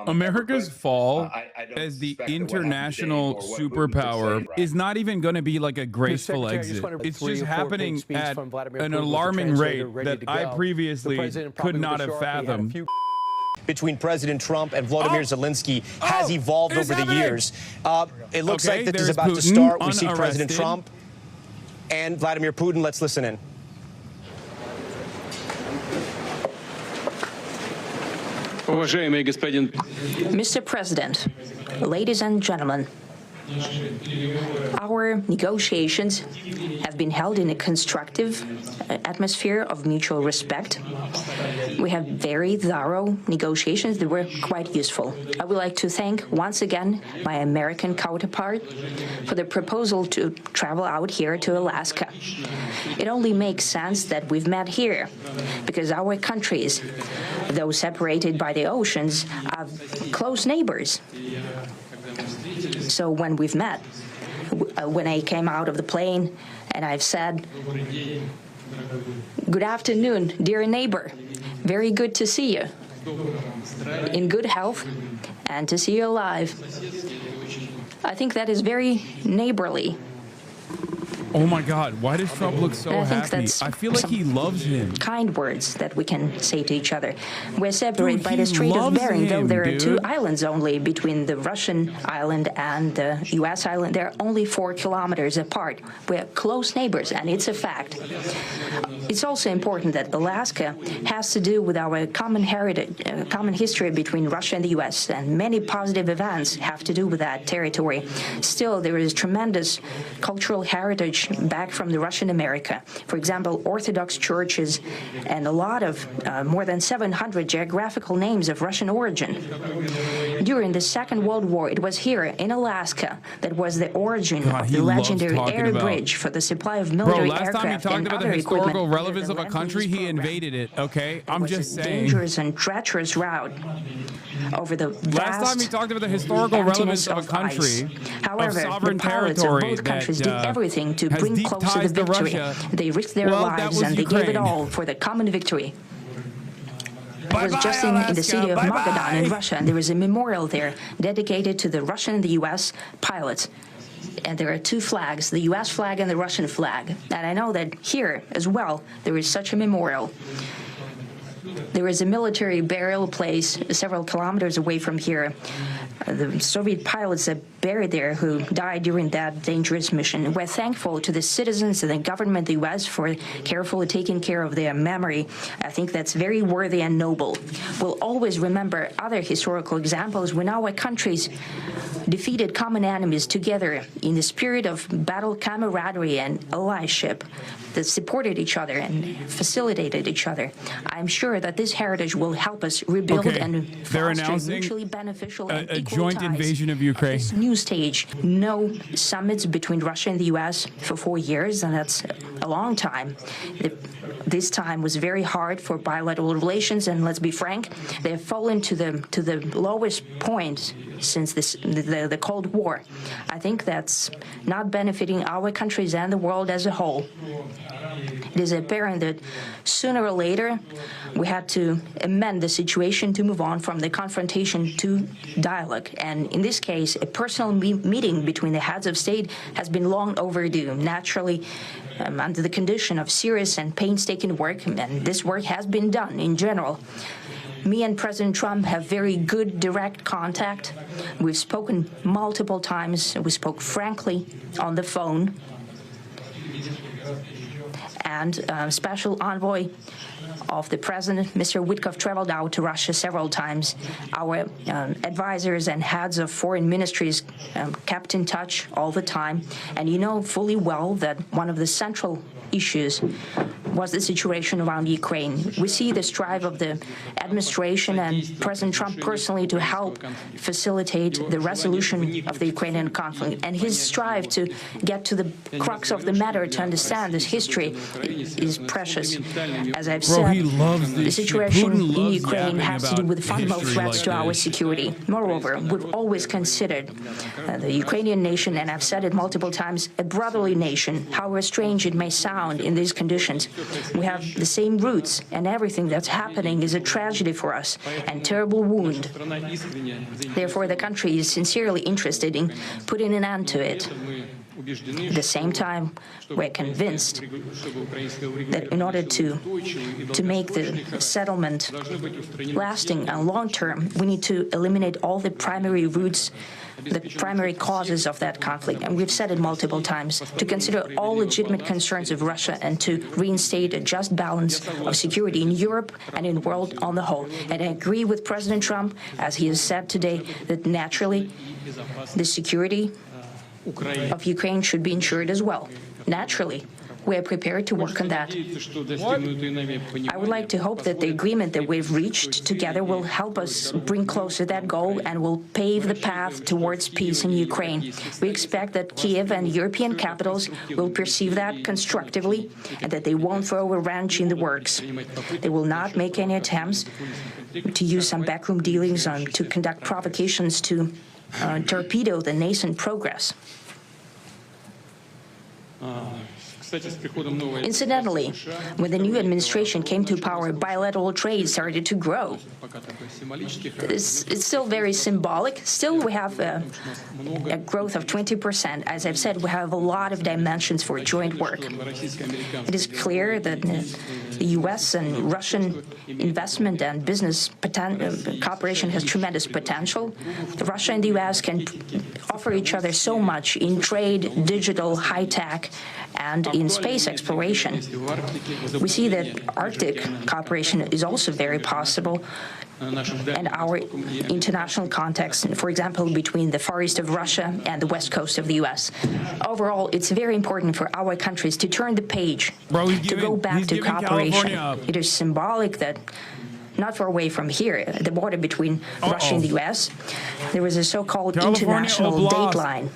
America's fall as the international superpower is not even going to be like a graceful exit. It's just happening at an alarming rate that I previously could not have fathomed. Between President Trump and Volodymyr Zelensky has evolved over the years. It looks like this is about to start. We see President Trump and Vladimir Putin. Let's listen in. Mr. President, ladies and gentlemen, our negotiations have been held in a constructive atmosphere of mutual respect. We have very thorough negotiations that were quite useful. I would like to thank once again my American counterpart for the proposal to travel out here to Alaska. It only makes sense that we've met here because our countries, though separated by the oceans, are close neighbors. So when we've met, when I came out of the plane and I've said, "Good afternoon, dear neighbor. Very good to see you. In good health and to see you alive." I think that is very neighborly. Oh my God, why does Trump look so happy? I feel like he loves him. Kind words that we can say to each other. We're separated by the Strait of Bering, though there are 2 islands only between the Russian island and the U.S. island. They're only 4 kilometers apart. We're close neighbors, and it's a fact. It's also important that Alaska has to do with our common heritage, common history between Russia and the U.S., and many positive events have to do with that territory. Still, there is tremendous cultural heritage back from the Russian America. For example, Orthodox churches and a lot of more than 700 geographical names of Russian origin. During the Second World War, it was here in Alaska that was the origin of the legendary air bridge for the supply of military aircraft and other equipment. Historical relevance of a country, he invaded it, okay? I'm just saying. Dangerous and treacherous route over the last time he talked about the historical relevance of a country, however, of sovereign the pilots of both countries did everything to bring close to the victory. They risked their lives and they gave it all for the common victory. I was just in the city of Magadan in Russia, and there is a memorial there dedicated to the Russian and the U.S. pilots. And there are 2 flags, the U.S. flag and the Russian flag. And I know that here as well, there is such a memorial. There is a military burial place several kilometers away from here. The Soviet pilots are buried there who died during that dangerous mission. We're thankful to the citizens and the government of the U.S. for carefully taking care of their memory. I think that's very worthy and noble. We'll always remember other historical examples when our countries defeated common enemies together in the spirit of battle camaraderie and allyship that supported each other and facilitated each other. I'm sure that this heritage will help us rebuild and foster mutually beneficial and equal joint invasion of Ukraine. At this new stage, no summits between Russia and the U.S. for 4 years, and that's a long time. This time was very hard for bilateral relations, and let's be frank, they've fallen to the lowest point since the Cold War. I think that's not benefiting our countries and the world as a whole. It is apparent that sooner or later we had to amend the situation to move on from the confrontation to dialogue. And in this case, a personal meeting between the heads of state has been long overdue. Naturally, under the condition of serious and painstaking work, and this work has been done in general. Me and President Trump have very good direct contact. We've spoken multiple times. We spoke frankly on the phone. And special envoy of the president, Mr. Witkoff, traveled out to Russia several times. Our advisors and heads of foreign ministries kept in touch all the time. And you know fully well that one of the central issues was the situation around Ukraine. We see the strive of the administration and President Trump personally to help facilitate the resolution of the Ukrainian conflict. And his strive to get to the crux of the matter, to understand this history, is precious. As I've said, that he loves the this situation Putin in loves Ukraine yapping has to do about with fundamental history threats like to our this. security. Moreover, we've always considered the Ukrainian nation, and I've said it multiple times, a brotherly nation, however strange it may sound in these conditions. We have the same roots, and everything that's happening is a tragedy for us and terrible wound. Therefore, the country is sincerely interested in putting an end to it. At the same time, we're convinced that in order to make the settlement lasting and long-term, we need to eliminate all the primary roots, the primary causes of that conflict. And we've said it multiple times, to consider all legitimate concerns of Russia and to reinstate a just balance of security in Europe and in the world on the whole. And I agree with President Trump, as he has said today, that naturally the security of Ukraine should be ensured as well. Naturally, we are prepared to work on that. I would like to hope that the agreement that we've reached together will help us bring closer that goal and will pave the path towards peace in Ukraine. We expect that Kiev and European capitals will perceive that constructively and that they won't throw a wrench in the works. They will not make any attempts to use some backroom dealings to conduct provocations to torpedo the nascent progress. Incidentally, when the new administration came to power, bilateral trade started to grow. It's still very symbolic. Still, we have a growth of 20%. As I've said, we have a lot of dimensions for joint work. It is clear that the U.S. and Russian investment and business cooperation has tremendous potential. Russia and the U.S. can offer each other so much in trade, digital, high-tech, and in space exploration. We see that Arctic cooperation is also very possible, and our international context, for example, between the Far East of Russia and the West Coast of the U.S. Overall, it's very important for our countries to turn the page, to go back to cooperation. It is symbolic that not far away from here, at the border between Russia and the U.S., there was a so-called international date line.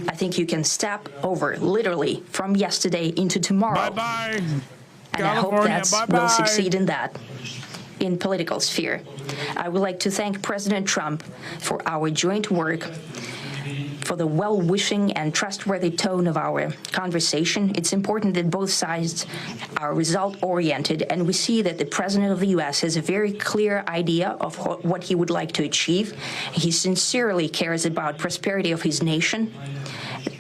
I think you can step over, literally, from yesterday into tomorrow. Bye-bye. And I hope that we'll succeed in that, in political sphere. I would like to thank President Trump for our joint work, for the well-wishing and trustworthy tone of our conversation. It's important that both sides are result-oriented, and we see that the President of the U.S. has a very clear idea of what he would like to achieve. He sincerely cares about prosperity of his nation.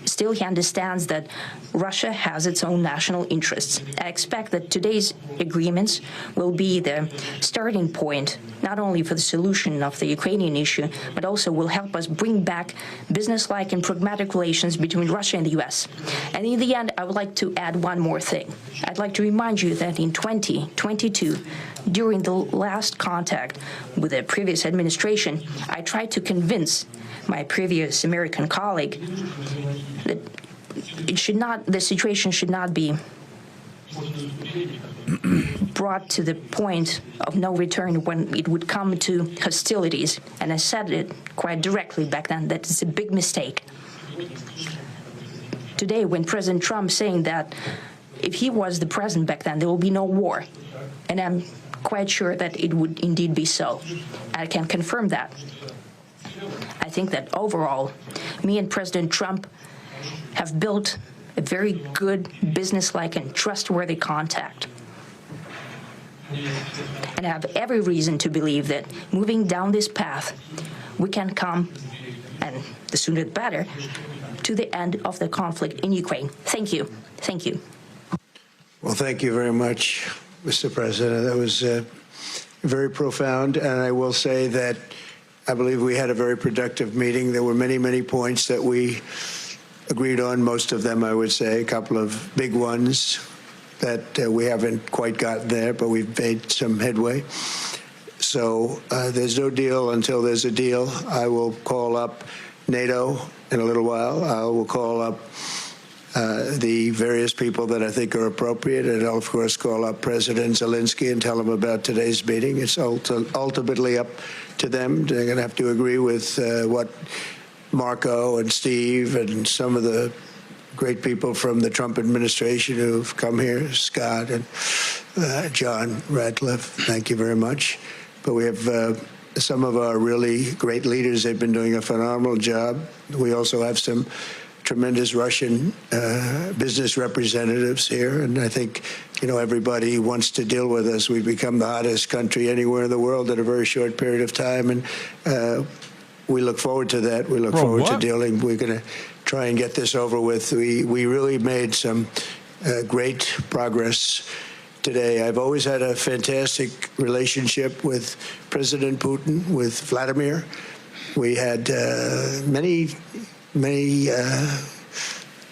Still, he understands that Russia has its own national interests. I expect that today's agreements will be the starting point, not only for the solution of the Ukrainian issue, but also will help us bring back business-like and pragmatic relations between Russia and the U.S. And in the end, I would like to add one more thing. I'd like to remind you that in 2022, during the last contact with the previous administration, I tried to convince my previous American colleague that the situation should not be brought to the point of no return when it would come to hostilities. And I said it quite directly back then, that it's a big mistake. Today, when President Trump saying that if he was the president back then, there will be no war. And I'm quite sure that it would indeed be so. I can confirm that. I think that overall, me and President Trump have built a very good business-like and trustworthy contact. And I have every reason to believe that moving down this path, we can come, and the sooner the better, to the end of the conflict in Ukraine. Thank you. Thank you. Well, thank you very much, Mr. President. That was very profound, and I will say that I believe we had a very productive meeting. There were many, many points that we agreed on, most of them, I would say, a couple of big ones that we haven't quite gotten there, but we've made some headway. So there's no deal until there's a deal. I will call up NATO in a little while. I will call up the various people that I think are appropriate, and I'll, of course, call up President Zelensky and tell him about today's meeting. It's ultimately up to them. They're going to have to agree with what Marco and Steve and some of the great people from the Trump administration who've come here, Scott and John Ratcliffe. Thank you very much. But we have some of our really great leaders. They've been doing a phenomenal job. We also have some tremendous Russian business representatives here, and I think, you know, everybody wants to deal with us. We've become the hottest country anywhere in the world in a very short period of time, and we look forward to that. We look forward to dealing. We're going to try and get this over with. We really made some great progress today. I've always had a fantastic relationship with President Putin, with Vladimir. We had many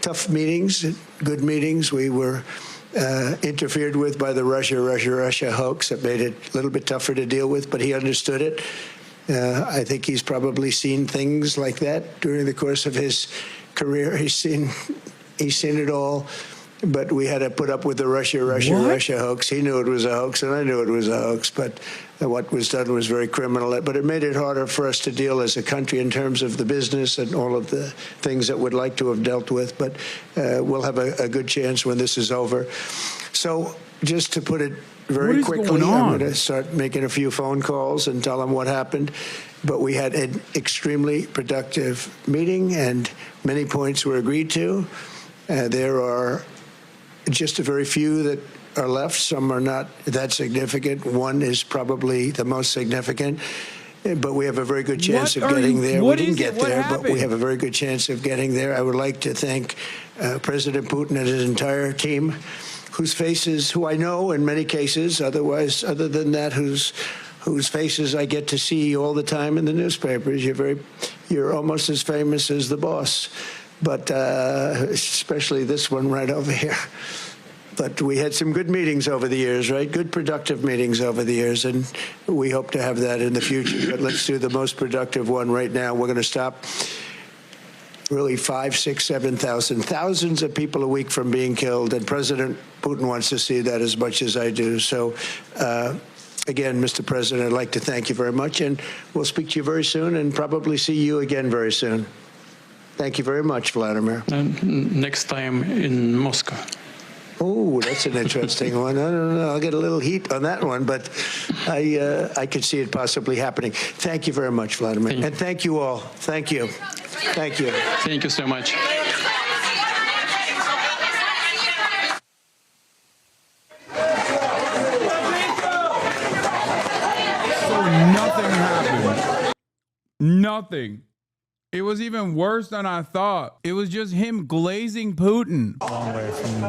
tough meetings, good meetings. We were interfered with by the Russia hoax. That made it a little bit tougher to deal with, but he understood it. I think he's probably seen things like that during the course of his career. He's seen it all. But we had to put up with the Russia hoax. He knew it was a hoax, and I knew it was a hoax. But what was done was very criminal. But it made it harder for us to deal as a country in terms of the business and all of the things that we'd like to have dealt with. But we'll have a good chance when this is over. So just to put it very quickly, I'm going to start making a few phone calls and tell them what happened. But we had an extremely productive meeting, and many points were agreed to. There are just a very few that are left. Some are not that significant. One is probably the most significant. But we have a very good chance of getting there. We didn't get there, but we have a very good chance of getting there. I would like to thank President Putin and his entire team, who I know in many cases, other than that, whose faces I get to see all the time in the newspapers. You're almost as famous as the boss. But especially this one right over here. But we had some good meetings over the years, right? Good, productive meetings over the years, and we hope to have that in the future. But let's do the most productive one right now. We're going to stop really 5, 6, 7,000, thousands of people a week from being killed, and President Putin wants to see that as much as I do. So, again, Mr. President, I'd like to thank you very much, and we'll speak to you very soon and probably see you again very soon. Thank you very much, Vladimir. Next time in Moscow. Oh, that's an interesting one. I don't know. I'll get a little heat on that one, but I could see it possibly happening. Thank you very much, Vladimir. And thank you all. Thank you. Thank you. Thank you so much. So nothing happened. Nothing. It was even worse than I thought. It was just him glazing Putin. A long way from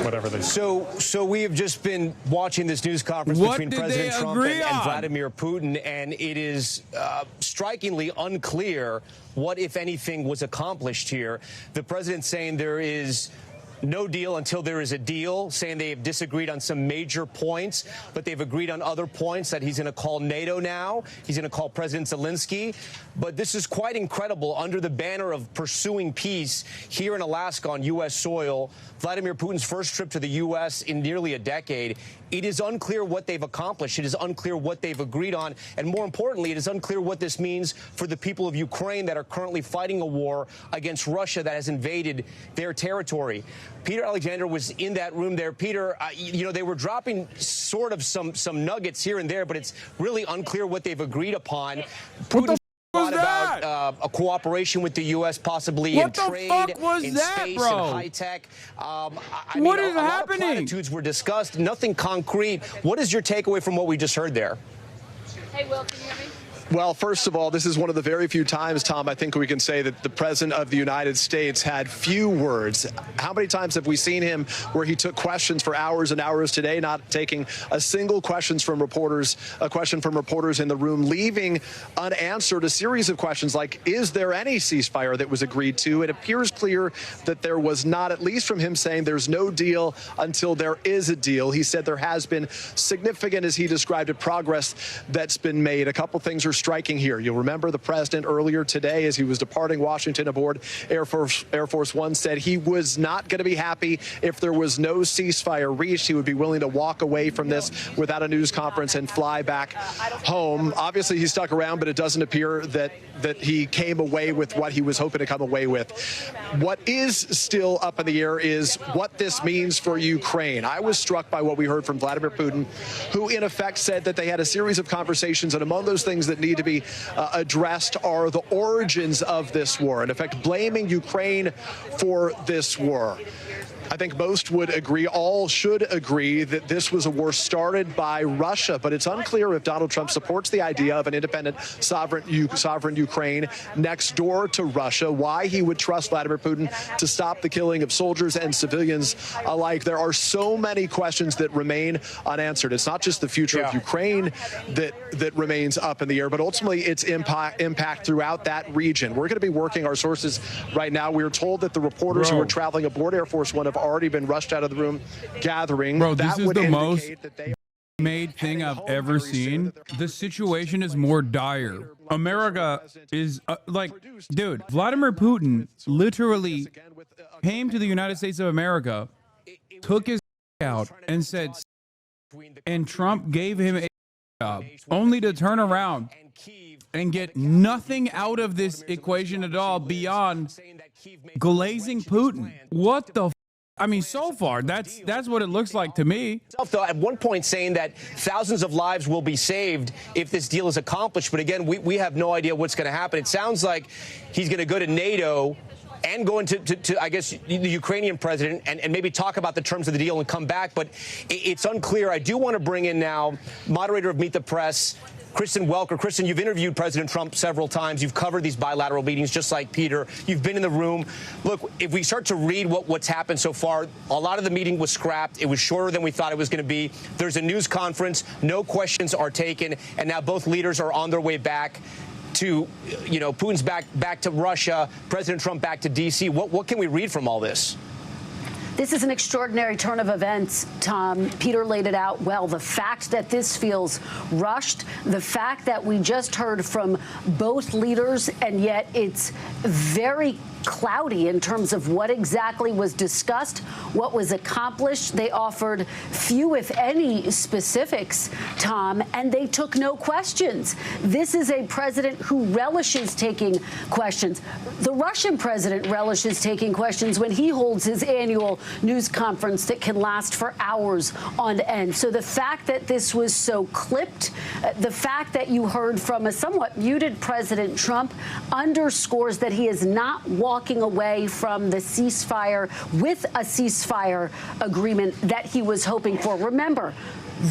whatever they So we have just been watching this news conference between President Trump and Vladimir Putin, and it is strikingly unclear what, if anything, was accomplished here. The president saying there is no deal until there is a deal, saying they have disagreed on some major points, but they've agreed on other points, that he's going to call NATO now. He's going to call President Zelensky. But this is quite incredible. Under the banner of pursuing peace here in Alaska on U.S. soil, Vladimir Putin's first trip to the U.S. in nearly a decade, it is unclear what they've accomplished. It is unclear what they've agreed on. And more importantly, it is unclear what this means for the people of Ukraine that are currently fighting a war against Russia that has invaded their territory. Peter Alexander was in that room there. Peter, you know, they were dropping sort of some nuggets here and there, but it's really unclear what they've agreed upon. Putin thought about a cooperation with the U.S., possibly in trade, in space, and high tech. What is happening? A lot of platitudes were discussed, nothing concrete. What is your takeaway from what we just heard there? Hey, Will, can you hear me? Well, first of all, this is one of the very few times, Tom, I think we can say that the President of the United States had few words. How many times have we seen him where he took questions for hours and hours today, not taking a single question from reporters in the room, leaving unanswered a series of questions like, is there any ceasefire that was agreed to? It appears clear that there was not, at least from him saying there's no deal until there is a deal. He said there has been significant, as he described it, progress that's been made. A couple things are are striking here. You'll remember the president earlier today, as he was departing Washington aboard Air Force One, said he was not going to be happy if there was no ceasefire reached. He would be willing to walk away from this without a news conference and fly back home. Obviously, he stuck around, but it doesn't appear that he came away with what he was hoping to come away with. What is still up in the air is what this means for Ukraine. I was struck by what we heard from Vladimir Putin, who in effect said that they had a series of conversations, and among those things that need to be addressed are the origins of this war, in effect blaming Ukraine for this war. I think most would agree, all should agree, that this was a war started by Russia, but it's unclear if Donald Trump supports the idea of an independent, sovereign Ukraine next door to Russia, why he would trust Vladimir Putin to stop the killing of soldiers and civilians alike. There are so many questions that remain unanswered. It's not just the future of Ukraine that remains up in the air, but ultimately its impact throughout that region. We're going to be working our sources right now. We are told that the reporters who were traveling aboard Air Force One have already been rushed out of the room gathering. Bro, this is the most made thing I've ever seen. The situation is more dire. America is like, dude, Vladimir Putin literally came to the United States of America, took his out and said, and Trump gave him a job, only to turn around and get nothing out of this equation at all beyond glazing Putin. What the I mean, so far, that's what it looks like to me. Though, at one point saying that thousands of lives will be saved if this deal is accomplished. But again, we have no idea what's going to happen. It sounds like he's going to go to NATO and go into I guess, the Ukrainian president and maybe talk about the terms of the deal and come back. But it's unclear. I do want to bring in now moderator of Meet the Press, Kristen Welker. Kristen, you've interviewed President Trump several times. You've covered these bilateral meetings just like Peter. You've been in the room. Look, if we start to read what's happened so far, a lot of the meeting was scrapped. It was shorter than we thought it was going to be. There's a news conference. No questions are taken. And now both leaders are on their way back to, Putin's back to Russia, President Trump back to D.C. What can we read from all this? This is an extraordinary turn of events, Tom. Peter laid it out well. The fact that this feels rushed, the fact that we just heard from both leaders, and yet it's very cloudy in terms of what exactly was discussed, what was accomplished. They offered few, if any, specifics, Tom, and they took no questions. This is a president who relishes taking questions. The Russian president relishes taking questions when he holds his annual news conference that can last for hours on end. So the fact that this was so clipped, the fact that you heard from a somewhat muted President Trump underscores that he is not walking away from the ceasefire with a ceasefire agreement that he was hoping for. Remember,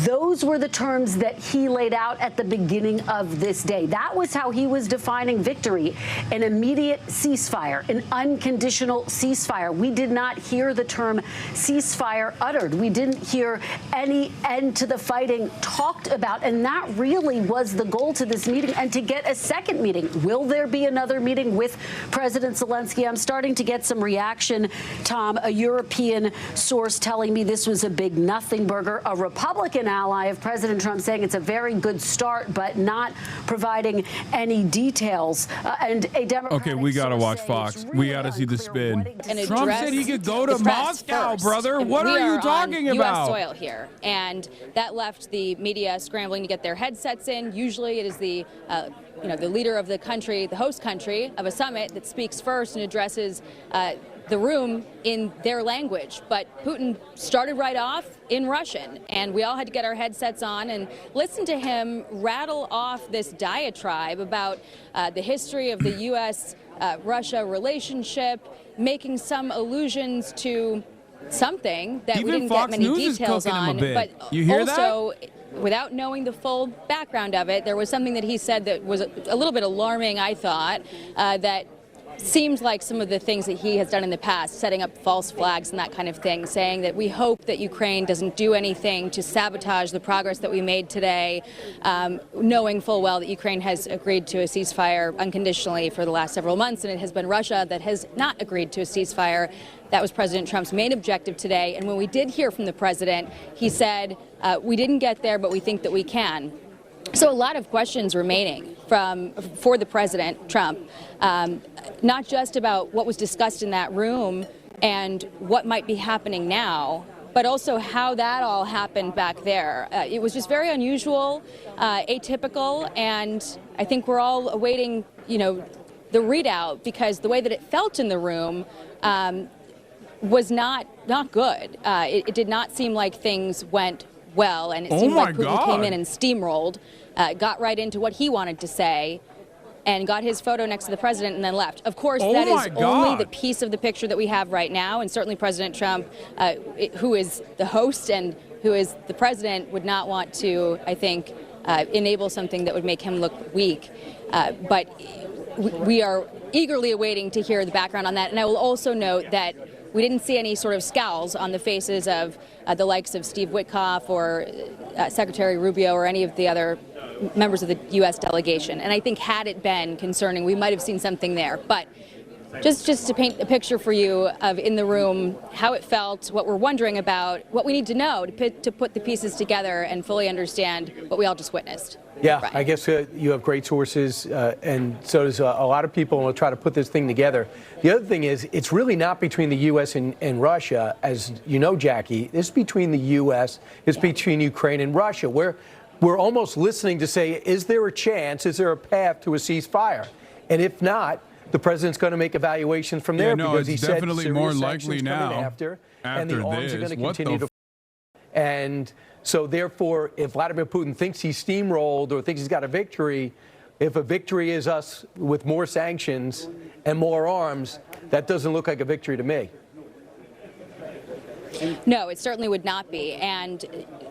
those were the terms that he laid out at the beginning of this day. That was how he was defining victory: an immediate ceasefire, an unconditional ceasefire. We did not hear the term ceasefire uttered. We didn't hear any end to the fighting talked about. And that really was the goal to this meeting, and to get a second meeting. Will there be another meeting with President Zelensky? I'm starting to get some reaction, Tom. A European source telling me this was a big nothing burger. A Republican ally of President Trump saying it's a very good start, but not providing any details. And a Democratic Okay, we got to watch Fox. Really we got to see the spin. Trump said he could go to Moscow, brother. What are you talking about? U.S. soil here, and that left the media scrambling to get their headsets in. Usually it is the the leader of the country, the host country of a summit, that speaks first and addresses the room in their language. But Putin started right off in Russian, and we all had to get our headsets on and listen to him rattle off this diatribe about the history of the U.S.-Russia relationship, making some allusions to something that Even we didn't Fox get many News details is on. him a bit. But you hear also, that? Without knowing the full background of it, there was something that he said that was a little bit alarming, I thought, that seemed like some of the things that he has done in the past, setting up false flags and that kind of thing, saying that we hope that Ukraine doesn't do anything to sabotage the progress that we made today, knowing full well that Ukraine has agreed to a ceasefire unconditionally for the last several months, and it has been Russia that has not agreed to a ceasefire. That was President Trump's main objective today. And when we did hear from the president, he said, we didn't get there, but we think that we can. So a lot of questions remaining for the President, Trump, not just about what was discussed in that room and what might be happening now, but also how that all happened back there. It was just very unusual, atypical, and I think we're all awaiting, the readout, because the way that it felt in the room was not good. It did not seem like things went well, and it seemed like Putin came in and steamrolled, got right into what he wanted to say, and got his photo next to the president and then left. Of course, that is only the piece of the picture that we have right now, and certainly President Trump, who is the host and who is the president, would not want to, I think, enable something that would make him look weak. But we are eagerly awaiting to hear the background on that. And I will also note that we didn't see any sort of scowls on the faces of the likes of Steve Witkoff or Secretary Rubio or any of the other members of the U.S. delegation. And I think had it been concerning, we might have seen something there. But just to paint a picture for you of in the room, how it felt, what we're wondering about, what we need to know to put the pieces together and fully understand what we all just witnessed. Yeah, Right. I guess you have great sources, and so does a lot of people, and we'll try to put this thing together. The other thing is, it's really not between the U.S. and Russia, as you know, Jackie. It's between the U.S., it's between Ukraine and Russia. We're almost listening to say, is there a chance, is there a path to a ceasefire? And if not, the president's going to make evaluations from there, because he said definitely more likely now after and the arms are going to continue to. And so, therefore, if Vladimir Putin thinks he's steamrolled or thinks he's got a victory, if a victory is us with more sanctions and more arms, that doesn't look like a victory to me. No, it certainly would not be. And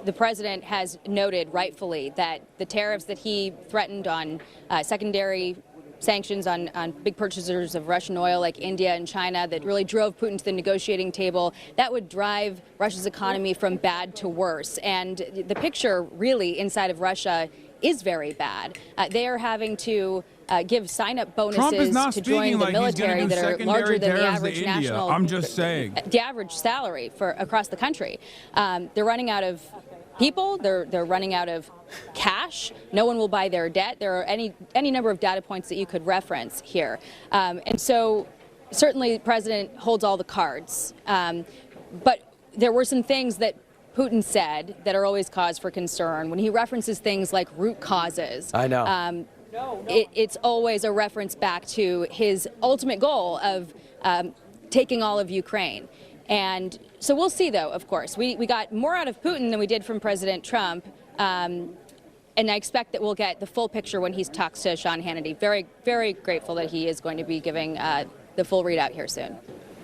the president has noted rightfully that the tariffs that he threatened on secondary sanctions on big purchasers of Russian oil like India and China that really drove Putin to the negotiating table, that would drive Russia's economy from bad to worse. And the picture really inside of Russia is very bad. They are having to give sign-up bonuses to join the military that are larger than the average national. I'm just saying. The average salary for across the country. They're running out of people. They're running out of cash. No one will buy their debt. There are any number of data points that you could reference here. And so certainly the president holds all the cards. But there were some things that Putin said that are always cause for concern. When he references things like root causes, I know. It's always a reference back to his ultimate goal of taking all of Ukraine. And so we'll see, though, of course. We got more out of Putin than we did from President Trump. And I expect that we'll get the full picture when he talks to Sean Hannity. Very, very grateful that he is going to be giving the full readout here soon.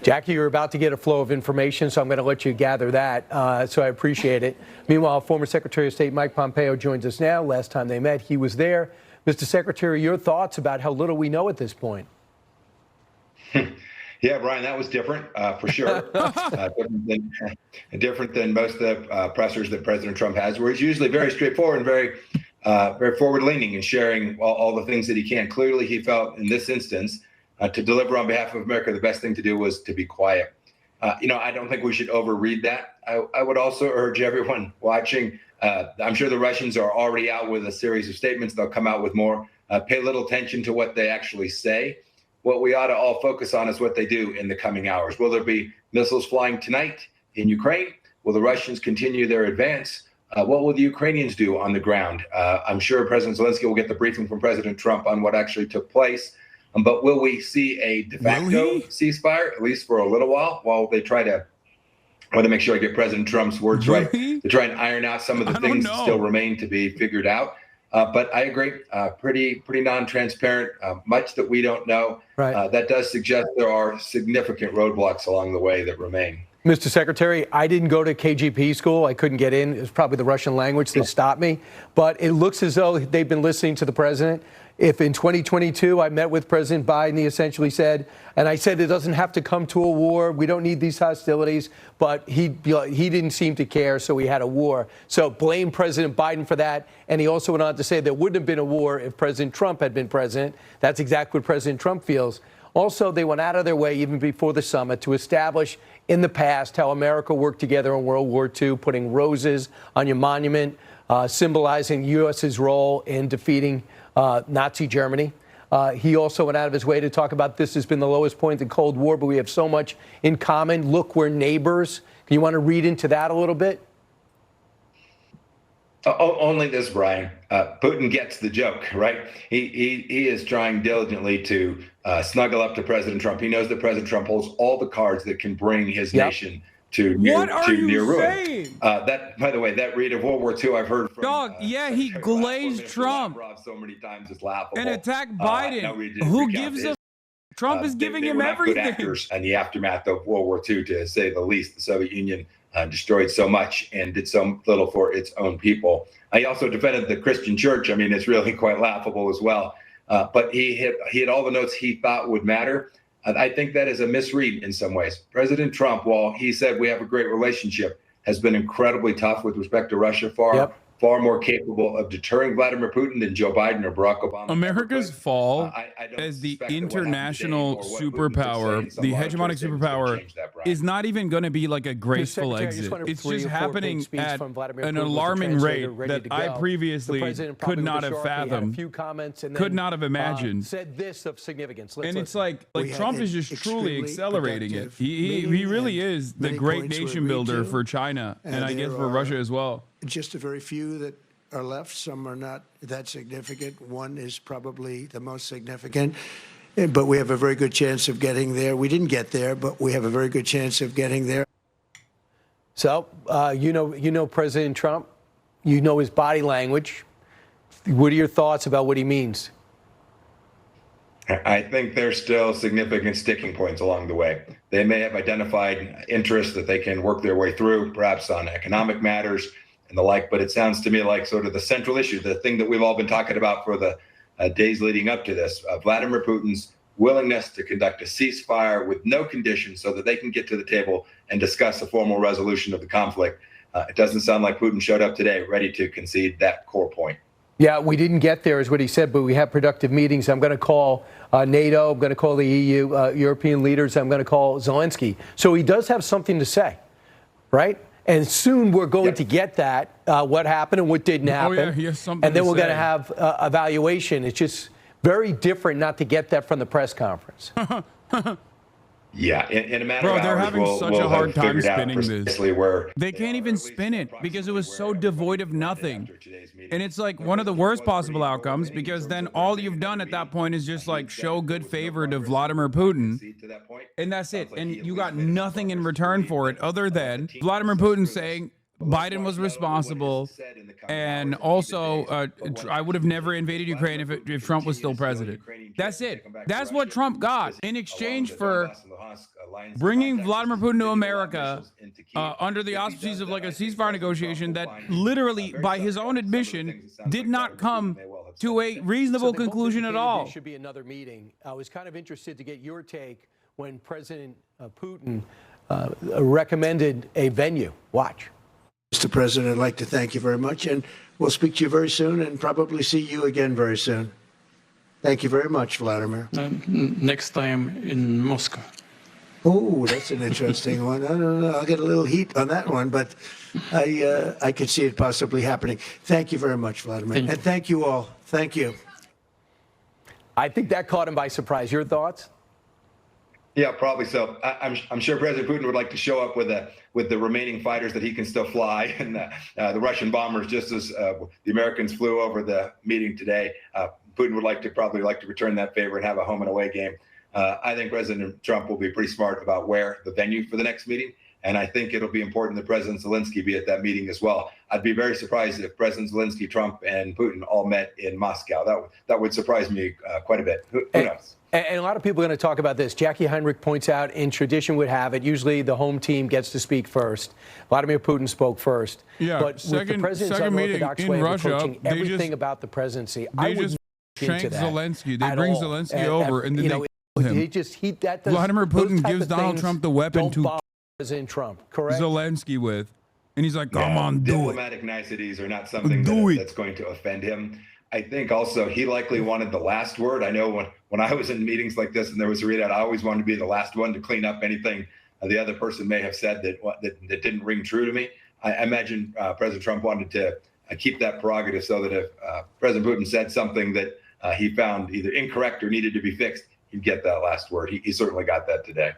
Jackie, you're about to get a flow of information, so I'm going to let you gather that. So I appreciate it. Meanwhile, former Secretary of State Mike Pompeo joins us now. Last time they met, he was there. Mr. Secretary, your thoughts about how little we know at this point? Yeah, Brian, that was different, for sure. Different than most of the pressers that President Trump has, where he's usually very straightforward and very forward-leaning and sharing all the things that he can. Clearly, he felt in this instance to deliver on behalf of America, the best thing to do was to be quiet. I don't think we should overread that. I would also urge everyone watching. I'm sure the Russians are already out with a series of statements. They'll come out with more. Pay little attention to what they actually say. What we ought to all focus on is what they do in the coming hours. Will there be missiles flying tonight in Ukraine? Will the Russians continue their advance? What will the Ukrainians do on the ground? I'm sure President Zelensky will get the briefing from President Trump on what actually took place. But will we see a de facto ceasefire, at least for a little while they try to make sure I get President Trump's words right, to try and iron out some of the things that still remain to be figured out. But I agree, pretty non-transparent, much that we don't know. Right. That does suggest there are significant roadblocks along the way that remain. Mr. Secretary, I didn't go to KGB school. I couldn't get in. It was probably the Russian language that stopped me. But it looks as though they've been listening to the president. If in 2022 I met with President Biden, he essentially said, and I said it doesn't have to come to a war. We don't need these hostilities. But he didn't seem to care, so we had a war. So blame President Biden for that. And he also went on to say there wouldn't have been a war if President Trump had been president. That's exactly what President Trump feels. Also, they went out of their way, even before the summit, to establish in the past how America worked together in World War II, putting roses on your monument, symbolizing U.S.'s role in defeating Nazi Germany. He also went out of his way to talk about this has been the lowest point in the Cold War, but we have so much in common. Look, we're neighbors. Do you want to read into that a little bit? Only this, Brian. Putin gets the joke, right? He is trying diligently to snuggle up to President Trump. He knows that President Trump holds all the cards that can bring his nation to near ruin. That, by the way, that read of World War II, I've heard from. He glazed Trump so many times is laughable. and attacked Biden. Who gives a? Trump is giving him everything. Good actors in the aftermath of World War II, to say the least. The Soviet Union destroyed so much and did so little for its own people. He also defended the Christian church. I mean, it's really quite laughable as well. But he hit all the notes he thought would matter. I think that is a misread in some ways. President Trump, while he said we have a great relationship, has been incredibly tough with respect to Russia, far more capable of deterring Vladimir Putin than Joe Biden or Barack Obama. America's fall as the international superpower, the hegemonic superpower, is not even going to be like a graceful exit. It's just happening at an alarming rate that I previously could not have fathomed, could not have imagined. Said this of significance. And it's like Trump is just truly accelerating it. He really is the great nation builder for China, and I guess for Russia as well. Just a very few that are left. Some are not that significant. One is probably the most significant, but we have a very good chance of getting there. We didn't get there, but we have a very good chance of getting there. So, you know President Trump. You know his body language. What are your thoughts about what he means? I think there's still significant sticking points along the way. They may have identified interests that they can work their way through, perhaps on economic matters and the like, but it sounds to me like sort of the central issue, the thing that we've all been talking about for the days leading up to this, Vladimir Putin's willingness to conduct a ceasefire with no conditions so that they can get to the table and discuss a formal resolution of the conflict. It doesn't sound like Putin showed up today ready to concede that core point. Yeah, we didn't get there is what he said, but we have productive meetings. I'm going to call NATO. I'm going to call the EU, European leaders. I'm going to call Zelensky. So he does have something to say, right? And soon we're going to get that, what happened and what didn't happen. He has something and then to we're going say. to have evaluation. It's just very different not to get that from the press conference. Yeah, in a matter of hours, they're having such a hard time spinning this. Where they can't even spin it because it was so devoid of nothing. And it's like one of the worst possible outcomes, because then all you've done at that point is just like show good favor to Vladimir Putin. And that's it. And you got nothing in return for it other than Vladimir Putin saying Biden was responsible, and also I would have never invaded Ukraine if Trump was still president. That's it. That's what Trump got in exchange for bringing Vladimir Putin to America under the auspices of like a ceasefire negotiation that literally, by his own admission, did not come to a reasonable conclusion at all. There should be another meeting. I was kind of interested to get your take when President Putin recommended a venue. Watch. Mr. President, I'd like to thank you very much, and we'll speak to you very soon and probably see you again very soon. Thank you very much, Vladimir. Next time in Moscow. Oh, that's an interesting one. I don't know. I'll get a little heat on that one, but I could see it possibly happening. Thank you very much, Vladimir. And thank you all. Thank you. I think that caught him by surprise. Your thoughts? Yeah, probably so. I'm sure President Putin would like to show up with the remaining fighters that he can still fly, and the Russian bombers, just as the Americans flew over the meeting today. Putin would probably like to return that favor and have a home and away game. I think President Trump will be pretty smart about where the venue for the next meeting, and I think it'll be important that President Zelensky be at that meeting as well. I'd be very surprised if President Zelensky, Trump, and Putin all met in Moscow. That would surprise me quite a bit. Who knows? And a lot of people are going to talk about this. Jackie Heinrich points out, in tradition would have it, usually the home team gets to speak first. Vladimir Putin spoke first. Yeah, but with the president's unorthodox way of approaching everything about the presidency, I would just shank Zelensky. They at bring all. Zelensky over, and then you know, they kill him. Vladimir Putin gives Donald Trump the weapon to President Trump, correct? Zelensky with. And he's like, come on, do it. Diplomatic niceties are not something that's going to offend him. I think also he likely wanted the last word. I know when I was in meetings like this and there was a readout, I always wanted to be the last one to clean up anything the other person may have said that didn't ring true to me. I imagine President Trump wanted to keep that prerogative so that if President Putin said something that he found either incorrect or needed to be fixed, he'd get that last word. He certainly got that today.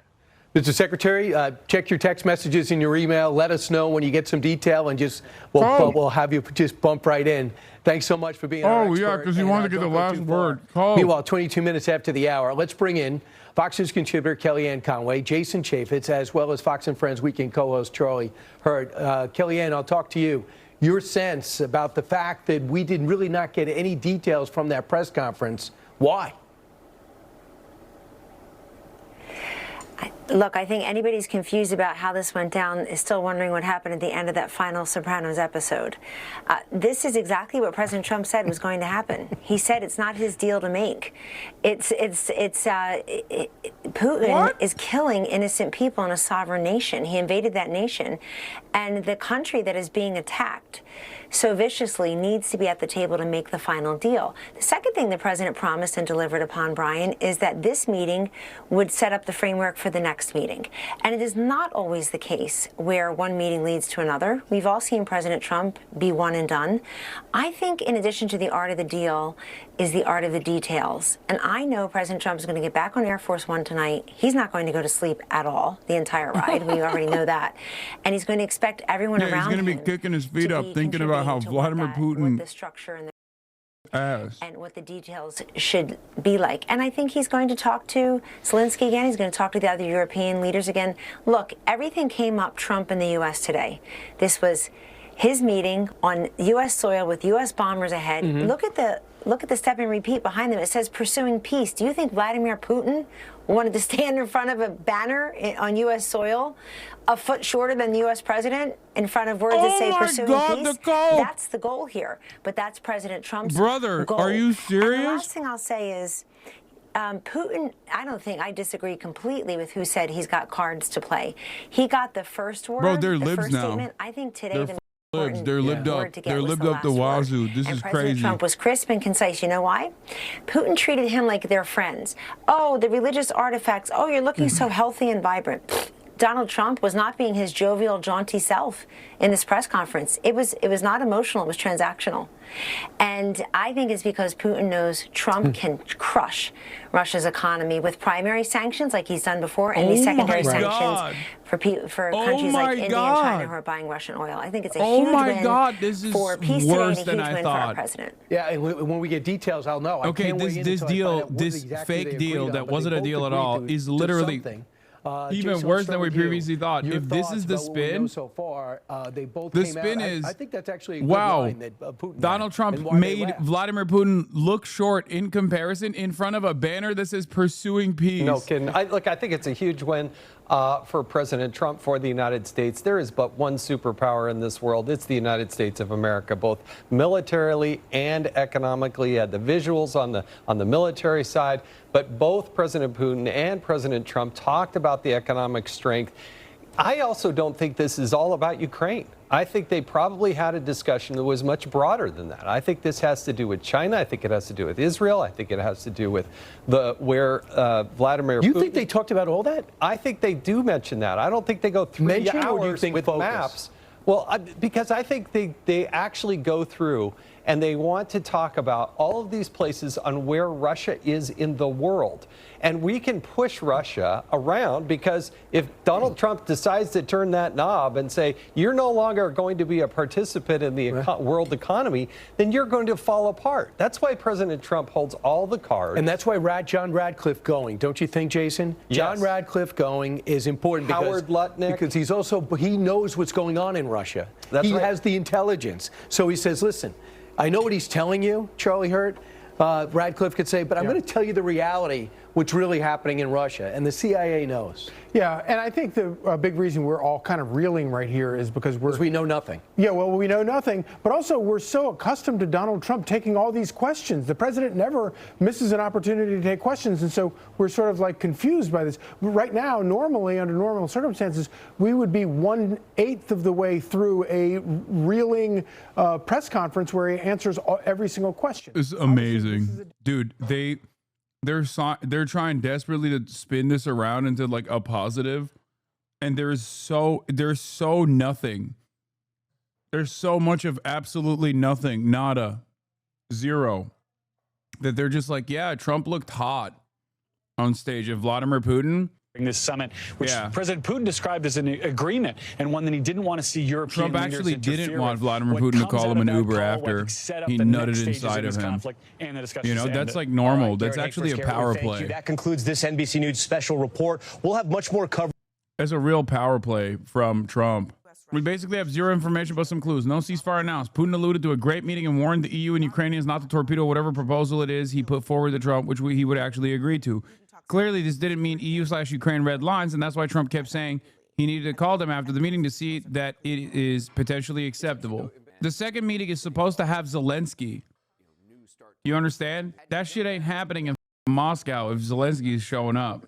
Mr. Secretary, check your text messages in your email. Let us know when you get some detail, and just we'll have you just bump right in. Thanks so much for being our expert. Oh, yeah, because you wanted to get the last word. Meanwhile, 22 minutes after the hour, let's bring in Fox News contributor Kellyanne Conway, Jason Chaffetz, as well as Fox and Friends weekend co-host Charlie Hurd. Kellyanne, I'll talk to you. Your sense about the fact that we did really not get any details from that press conference. Why? Look, I think anybody who's confused about how this went down is still wondering what happened at the end of that final Sopranos episode. This is exactly what President Trump said was going to happen. He said it's not his deal to make. Putin is killing innocent people in a sovereign nation. He invaded that nation, and the country that is being attacked so viciously needs to be at the table to make the final deal. The second thing the president promised and delivered upon, Brian, is that this meeting would set up the framework for the next meeting. And it is not always the case where one meeting leads to another. We've all seen President Trump be one and done. I think in addition to the art of the deal is the art of the details. And I know President Trump is going to get back on Air Force One tonight. He's not going to go to sleep at all the entire ride. We already know that. And he's going to expect everyone around him. He's going to be kicking his feet up thinking about how Vladimir Putin the structure and what the details should be like. And I think he's going to talk to Zelensky again. He's going to talk to the other European leaders again. Look, everything came up Trump in the U.S. today. This was his meeting on U.S. soil with U.S. bombers ahead. Look at the step and repeat behind them. It says pursuing peace. Do you think Vladimir Putin wanted to stand in front of a banner on U.S. soil a foot shorter than the U.S. president in front of words that say pursuing peace? That's the goal here. But that's President Trump's goal. Are you serious? And the last thing I'll say is Putin, I disagree completely with who said he's got cards to play. He got the first word, Bro, they're the libs first now. statement. I think today They're lived up. They're lived up the wazoo. This is crazy. President Trump was crisp and concise. You know why? Putin treated him like their friends. Oh, the religious artifacts. Oh, you're looking so healthy and vibrant. Donald Trump was not being his jovial, jaunty self in this press conference. It was not emotional. It was transactional. And I think it's because Putin knows Trump can crush Russia's economy with primary sanctions like he's done before and these secondary sanctions for countries like India and China who are buying Russian oil. I think it's a huge win this is for peace worse today and a than huge I win thought. for our president. Yeah, and when we get details, I'll know. Okay, this deal, this fake deal that wasn't a deal at all is literally even worse than we previously thought. If this is the spin, so far, they both the came spin out. is, I think that's actually a good wow, line that Putin Donald had, Trump and why they made laughed. Vladimir Putin look short in comparison in front of a banner that says pursuing peace. No kidding. I think it's a huge win for President Trump, for the United States. There is but one superpower in this world. It's the United States of America, both militarily and economically. You had the visuals on the military side, but both President Putin and President Trump talked about the economic strength. I also don't think this is all about Ukraine. I think they probably had a discussion that was much broader than that. I think this has to do with China. I think it has to do with Israel. I think it has to do with where Vladimir Putin... You think they talked about all that? I think they do mention that. I don't think they go 3 hours with maps. Well, because I think they actually go through and they want to talk about all of these places on where Russia is in the world. And we can push Russia around, because if Donald Trump decides to turn that knob and say, you're no longer going to be a participant in the world economy, then you're going to fall apart. That's why President Trump holds all the cards. And that's why John Radcliffe going, don't you think, Jason? Yes. John Radcliffe going is important because he's also, he knows what's going on in Russia. He has the intelligence. So he says, listen, I know what he's telling you, Charlie Hurt. Radcliffe could say, but I'm going to tell you the reality, what's really happening in Russia, and the CIA knows. Yeah, and I think the big reason we're all kind of reeling right here is because we know nothing. Yeah, well, we know nothing, but also we're so accustomed to Donald Trump taking all these questions. The president never misses an opportunity to take questions, and so we're sort of like confused by this. Right now, normally, under normal circumstances, we would be 1/8 of the way through a reeling press conference where he answers every single question. It's amazing. Dude, they're trying desperately to spin this around into like a positive, and there's so nothing There's so much of absolutely nothing, nada, zero, that they're just like, yeah, Trump looked hot on stage. Of Vladimir Putin. This summit, which President Putin described as an agreement and one that he didn't want to see European Trump actually didn't want Vladimir Putin to call him an Uber after he nutted inside of him. You know, that's like normal. That's actually a power play. That concludes this NBC News special report. We'll have much more coverage. That's a real power play from Trump. We basically have zero information but some clues. No ceasefire announced. Putin alluded to a great meeting and warned the EU and Ukrainians not to torpedo whatever proposal it is he put forward to Trump, which he would actually agree to. Clearly, this didn't mean EU/Ukraine red lines, and that's why Trump kept saying he needed to call them after the meeting to see that it is potentially acceptable. The second meeting is supposed to have Zelensky. You understand? That shit ain't happening in Moscow if Zelensky is showing up.